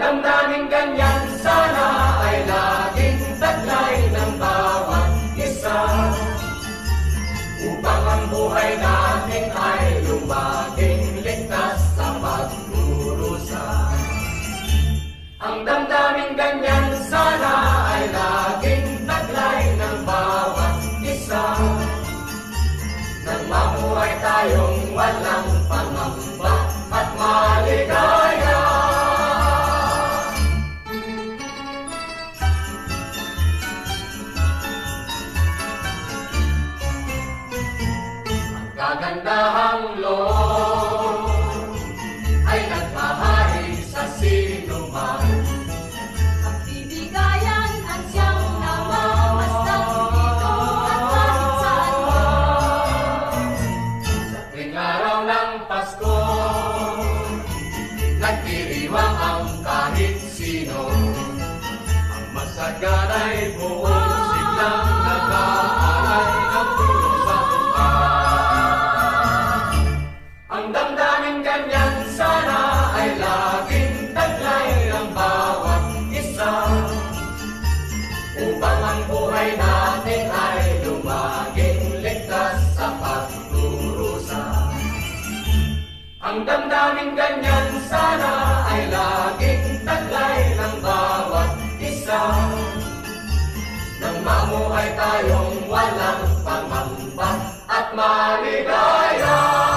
damdaming ganyan sana ay laging taglay ng bawat isa, upang ang buhay natin ay lumaging ligtas sa pagdurusa. Ang damdaming ganyan sana ay laging taglay ng bawat isa, nang mabuhay tayong walang pangamba at maligaya. Ang kagandahang loob ay nagmahari sa sinuman. Ang bibigayan ang siyang namamasdan dito at kahit saan man. Sa tuwing araw ng Pasko, nagdiriwang ang kahit sino. Ang masagana'y buong siglang nag-aalay ng tulong sa tumpay. Ang damdaming ganyan sana ay laging taglay ng bawat isa, upang ang buhay natin ay lumaging ligtas sa pagdurusa. Ang damdaming ganyan sana ay laging taglay ng bawat isa, nang mamuhay tayong walang pangamba at maligaya.